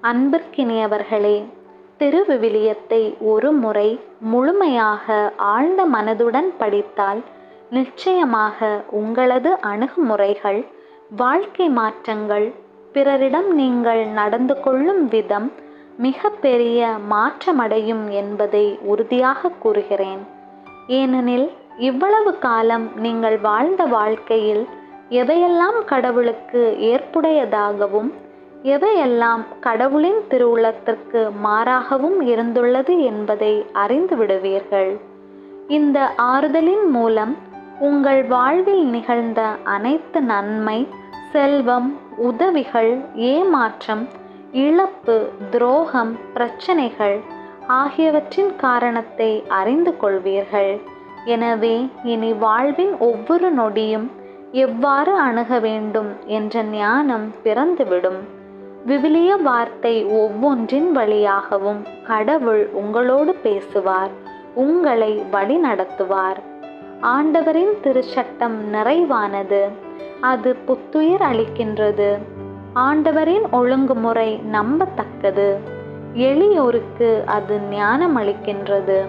அன்பிற்கினியவர்களே, திருவிவிலியத்தை ஒரு முறை முழுமையாக ஆழ்ந்த மனதுடன் படித்தால் நிச்சயமாக உங்களது அணுகுமுறைகள், வாழ்க்கை மாற்றங்கள், பிறரிடம் நீங்கள் நடந்து கொள்ளும் விதம் மிக பெரிய மாற்றமடையும் என்பதை உறுதியாக கூறுகிறேன். ஏனெனில் இவ்வளவு காலம் நீங்கள் வாழ்ந்த வாழ்க்கையில் எவையெல்லாம் கடவுளுக்கு ஏற்புடையதாகவும் எவையெல்லாம் கடவுளின் திருவுளத்திற்கு மாறாகவும் இருந்துள்ளது என்பதை அறிந்து விடுவீர்கள். இந்த ஆறுதலின் மூலம் உங்கள் வாழ்வில் நிகழ்ந்த அனைத்து நன்மை, செல்வம், உதவிகள், ஏமாற்றம், இழப்பு, துரோகம், பிரச்சனைகள் ஆகியவற்றின் காரணத்தை அறிந்து கொள்வீர்கள். எனவே இனி வாழ்வின் ஒவ்வொரு நொடியும் எவ்வாறு அணுக வேண்டும் என்ற ஞானம் பிறந்துவிடும். விவிலிய வார்த்தை ஒவ்வொன்றின் வழியாகவும் கடவுள் உங்களோடு பேசுவார், உங்களை வழி நடத்துவார். ஆண்டவரின் திருச்சட்டம் நிறைவானது, அது புத்துயிர் அளிக்கின்றது. ஆண்டவரின் ஒழுங்குமுறை நம்பத்தக்கது, எளியோருக்கு அது ஞானம் அளிக்கின்றது.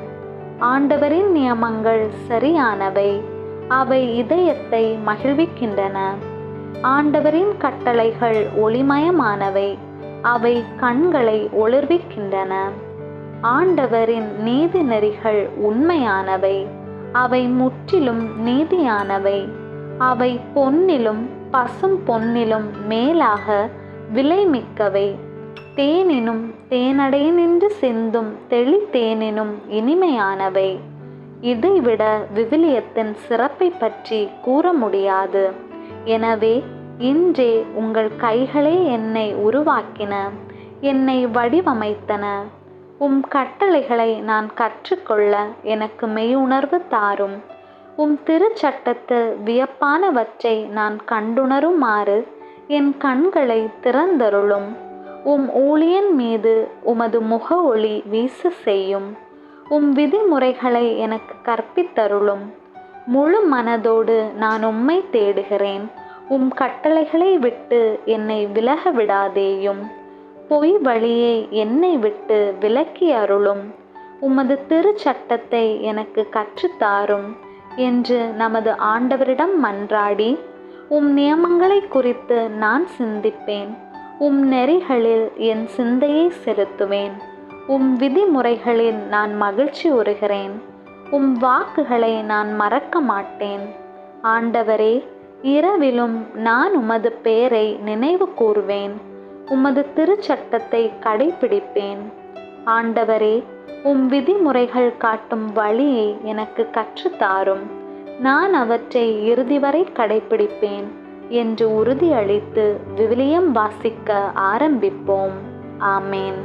ஆண்டவரின் நியமங்கள் சரியானவை, அவை இதயத்தை மகிழ்விக்கின்றன. ஆண்டவரின் கட்டளைகள் ஒளிமயமானவை, அவை கண்களை ஒளிர்விக்கின்றன. ஆண்டவரின் நீதி நெறிகள் உண்மையானவை, அவை முற்றிலும் நீதியானவை. அவை பொன்னிலும் பசும் பொன்னிலும் மேலாக விலைமிக்கவை. தேனினும் தேனடையினின்று சிந்தும் தெளி தேனினும் இனிமையானவை. இதைவிட விவிலியத்தின் சிறப்பை பற்றி கூற முடியாது. எனவே இன்றே உங்கள் கைகளே என்னை உருவாக்கின, என்னை வடிவமைத்தன. கட்டளைகளை நான் கற்றுக்கொள்ள எனக்கு மெய்யுணர்வு தாரும். திருச்சட்டத்து வியப்பானவற்றை நான் கண்டுணருமாறு என் கண்களை திறந்தருளும். ஊழியன் மீது உமது முக ஒளி வீச செய்யும். விதிமுறைகளை எனக்கு கற்பித்தருளும். முழு மனதோடு நான் உம்மை தேடுகிறேன். கட்டளைகளை விட்டு என்னை விலக விடாதேயும். பொய் வழியை என்னை விட்டு விலக்கி அருளும். உமது திருச்சட்டத்தை எனக்கு கற்றுத்தாரும் என்று நமது ஆண்டவரிடம் மன்றாடி, நியமங்களை குறித்து நான் சிந்திப்பேன். நெறிகளில் என் சிந்தையை செலுத்துவேன். விதிமுறைகளில் நான் மகிழ்ச்சி உறுகிறேன். வாக்குகளை நான் மறக்க மாட்டேன். ஆண்டவரே, இரவிலும் நான் உமது பெயரை நினைவு கூர்வேன். உமது திருச்சட்டத்தை கடைபிடிப்பேன். ஆண்டவரே, விதிமுறைகள் காட்டும் வழியை எனக்கு கற்றுத்தாரும். நான் அவற்றை இறுதி வரை கடைபிடிப்பேன் என்று உறுதியளித்து விவிலியம் வாசிக்க ஆரம்பிப்போம். ஆமேன்.